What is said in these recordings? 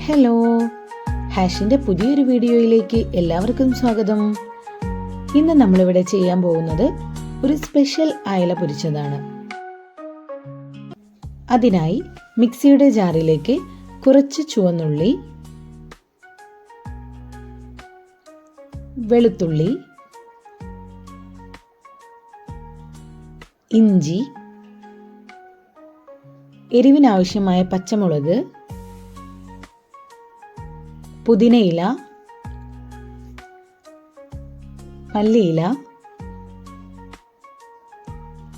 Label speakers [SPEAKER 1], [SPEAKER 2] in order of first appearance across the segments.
[SPEAKER 1] Hello, ഹാഷിൻ്റെ പുതിയൊരു വീഡിയോയിലേക്ക് എല്ലാവർക്കും സ്വാഗതം. ഇന്ന് നമ്മളിവിടെ ചെയ്യാൻ പോകുന്നത് ഒരു സ്പെഷ്യൽ അയല പൊരിച്ചതാണ്. അതിനായി മിക്സിയുടെ ജാറിലേക്ക് കുറച്ച് ചുവന്നുള്ളി, വെളുത്തുള്ളി, ഇഞ്ചി, എരിവിനാവശ്യമായ പച്ചമുളക്, പുതിനയില, മല്ലിയില,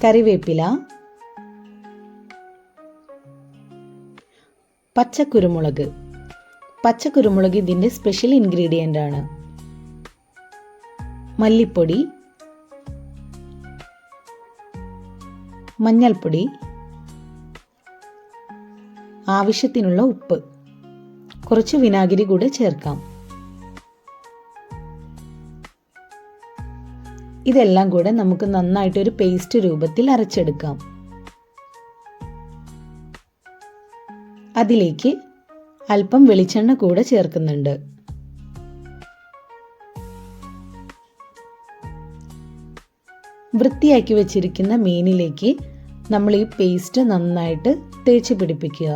[SPEAKER 1] കറിവേപ്പില, പച്ചക്കുരുമുളക്. പച്ചക്കുരുമുളക് ഇതിൻ്റെ സ്പെഷ്യൽ ഇൻഗ്രീഡിയൻ്റ് ആണ്. മല്ലിപ്പൊടി, മഞ്ഞൾപ്പൊടി, ആവശ്യത്തിനുള്ള ഉപ്പ്, കുറച്ച് വിനാഗിരി കൂടെ ചേർക്കാം. ഇതെല്ലാം കൂടെ നമുക്ക് നന്നായിട്ടൊരു പേസ്റ്റ് രൂപത്തിൽ അരച്ചെടുക്കാം. അതിലേക്ക് അല്പം വെളിച്ചെണ്ണ കൂടെ ചേർക്കുന്നുണ്ട്. വൃത്തിയാക്കി വെച്ചിരിക്കുന്ന മീനിലേക്ക് നമ്മൾ ഈ പേസ്റ്റ് നന്നായിട്ട് തേച്ച് പിടിപ്പിക്കുക.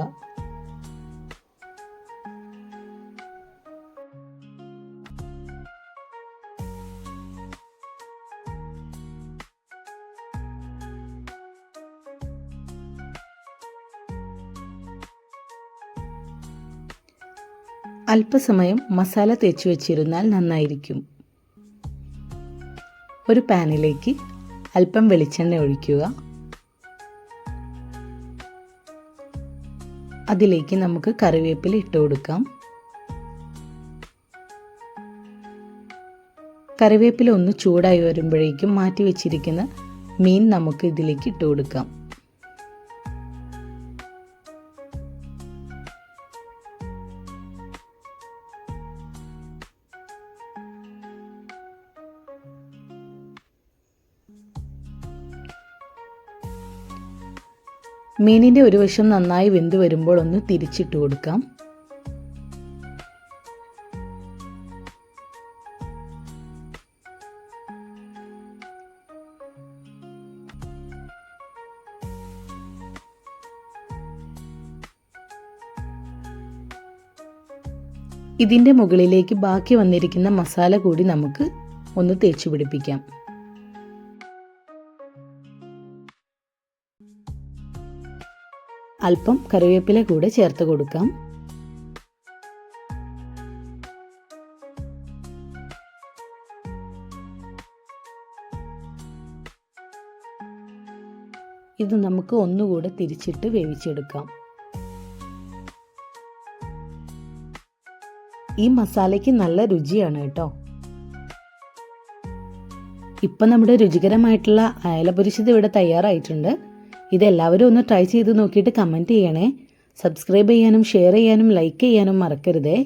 [SPEAKER 1] അല്പസമയം മസാല തേച്ച് വെച്ചിരുന്നാൽ നന്നായിരിക്കും. ഒരു പാനിലേക്ക് അല്പം വെളിച്ചെണ്ണ ഒഴിക്കുക. അതിലേക്ക് നമുക്ക് കറിവേപ്പില ഇട്ട് കൊടുക്കാം. കറിവേപ്പില ഒന്ന് ചൂടായി വരുമ്പോഴേക്കും മാറ്റി വെച്ചിരിക്കുന്ന മീൻ നമുക്ക് ഇതിലേക്ക് ഇട്ട് കൊടുക്കാം. മീനിൻ്റെ ഒരു വശം നന്നായി വെന്ത് വരുമ്പോൾ ഒന്ന് തിരിച്ചിട്ട് കൊടുക്കാം. ഇതിൻ്റെ മുകളിലേക്ക് ബാക്കി വന്നിരിക്കുന്ന മസാല കൂടി നമുക്ക് ഒന്ന് തേച്ച് പിടിപ്പിക്കാം. അല്പം കറിവേപ്പില കൂടെ ചേർത്ത് കൊടുക്കാം. ഇത് നമുക്ക് ഒന്നുകൂടെ തിരിച്ചിട്ട് വേവിച്ചെടുക്കാം. ഈ മസാലയ്ക്ക് നല്ല രുചിയാണ് കേട്ടോ. ഇപ്പം നമ്മുടെ രുചികരമായിട്ടുള്ള അയല പൊരിച്ചത് ഇവിടെ തയ്യാറായിട്ടുണ്ട്. ഇതെല്ലാവരും ഒന്ന് ട്രൈ ചെയ്ത് നോക്കിയിട്ട് കമൻറ്റ് ചെയ്യണേ. സബ്സ്ക്രൈബ് ചെയ്യാനും ഷെയർ ചെയ്യാനും ലൈക്ക് ചെയ്യാനും മറക്കരുതേ.